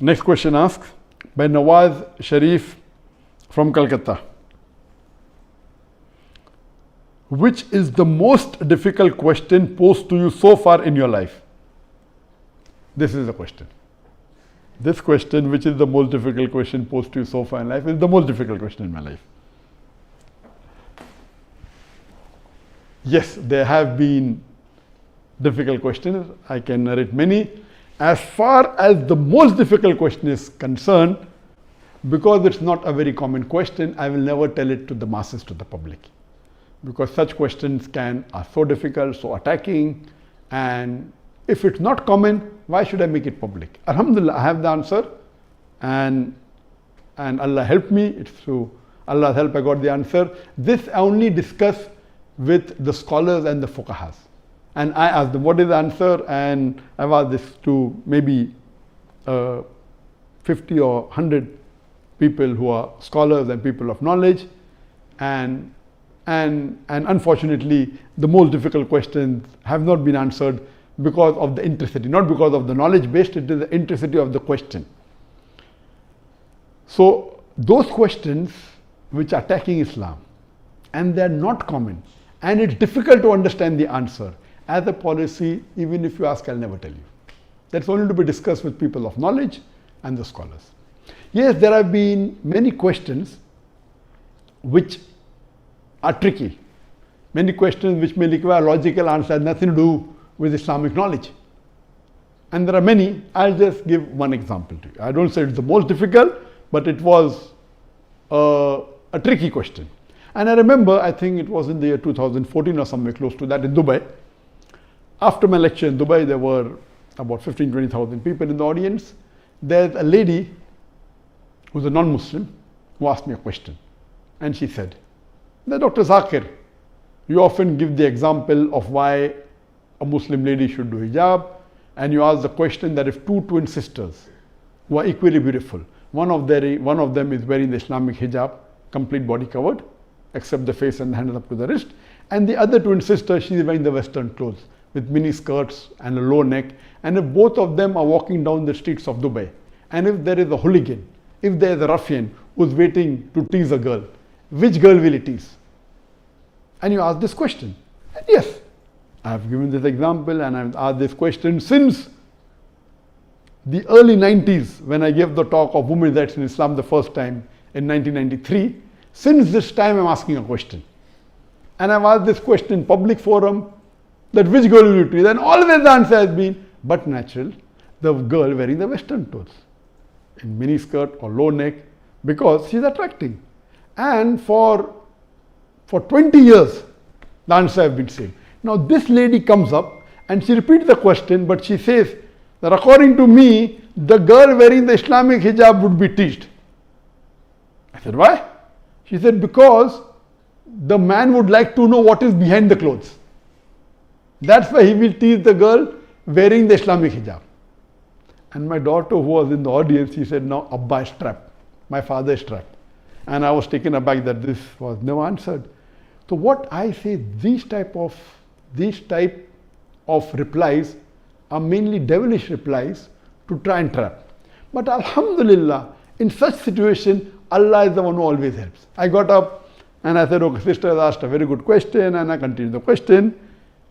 Next question asks by Nawaz Sharif from Calcutta. Which is the most difficult question posed to you so far in your life? This is the question. This question, which is the most difficult question posed to you so far in life, is the most difficult question in my life. Yes, there have been difficult questions. I can narrate many. As far as the most difficult question is concerned, because it's not a very common question, I will never tell it to the masses, to the public. Because such questions are so difficult, so attacking, and if it's not common, why should I make it public? Alhamdulillah, I have the answer, and Allah helped me. It's through Allah's help I got the answer. This I only discuss with the scholars and the fuqahas. And I asked them, what is the answer? And I've asked this to maybe 50 or 100 people who are scholars and people of knowledge. And unfortunately, the most difficult questions have not been answered because of the intricity, not because of the knowledge based, it is the intricity of the question. So those questions which are attacking Islam, and they are not common, and it's difficult to understand the answer. As a policy, even if you ask, I'll never tell you. That's only to be discussed with people of knowledge and the scholars. Yes, there have been many questions which are tricky. Many questions which may require logical answer, has nothing to do with Islamic knowledge. And there are many. I'll just give one example to you. I don't say it's the most difficult, but it was a tricky question. And I remember, I think it was in the year 2014 or somewhere close to that in Dubai. After my lecture in Dubai, there were about 15,000-20,000 people in the audience. There's a lady who's a non-Muslim who asked me a question. And she said, Dr. Zakir, you often give the example of why a Muslim lady should do hijab, and you ask the question that if two twin sisters who are equally beautiful, one of them is wearing the Islamic hijab, complete body covered, except the face and the hands up to the wrist, and the other twin sister, she is wearing the Western clothes with mini skirts and a low neck, and if both of them are walking down the streets of Dubai, and if there is a hooligan, if there is a ruffian who's waiting to tease a girl, which girl will he tease? And you ask this question. And yes, I have given this example and I've asked this question since the early 90s when I gave the talk of women's rights in Islam the first time in 1993. Since this time I'm asking a question. And I've asked this question in public forum that which girl will you tease? And always the answer has been, but natural, the girl wearing the Western clothes in mini skirt or low neck because she's attracting. And for 20 years, the answer has been same. Now this lady comes up and she repeats the question, but she says that according to me, the girl wearing the Islamic hijab would be teased. I said, why? She said, because the man would like to know what is behind the clothes. That's why he will tease the girl wearing the Islamic hijab. And my daughter who was in the audience, she said, now Abba is trapped. My father is trapped. And I was taken aback that this was never answered. So what I say, these type of replies are mainly devilish replies to try and trap. But alhamdulillah, in such situation, Allah is the one who always helps. I got up and I said, okay, sister has asked a very good question, and I continued the question.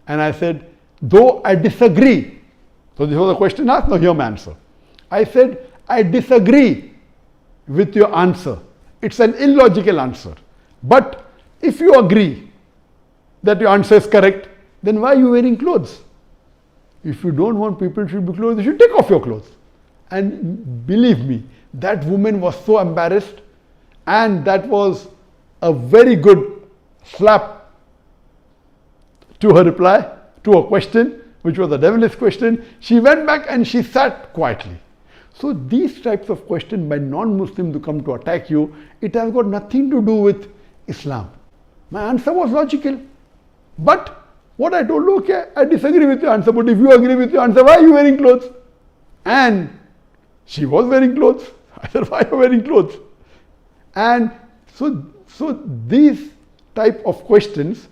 And I said, though I disagree. So this was a question asked, now hear my answer. I said, I disagree with your answer. It's an illogical answer. But if you agree that your answer is correct, then why are you wearing clothes? If you don't want people to be clothes, you should take off your clothes. And believe me, that woman was so embarrassed, and that was a very good slap to her reply, to her question, which was a devilish question. She went back and she sat quietly. So these types of questions by non-Muslims who come to attack you, it has got nothing to do with Islam. My answer was logical. But what I told, okay, I disagree with your answer, but if you agree with your answer, why are you wearing clothes? And she was wearing clothes. I said, why are you wearing clothes? And so these type of questions,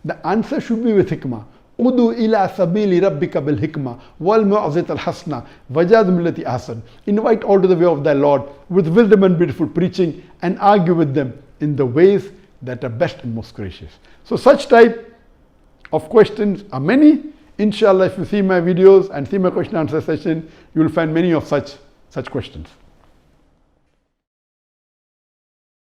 the answer should be with hikmah. Udu ila sabili rabbika bil hikmah wal mu'azit al hasna wajad millati ahsan. Invite all to the way of thy Lord with wisdom and beautiful preaching, and argue with them in the ways that are best and most gracious. So such type of questions are many. Inshallah, if you see my videos and see my question answer session, you will find many of such questions.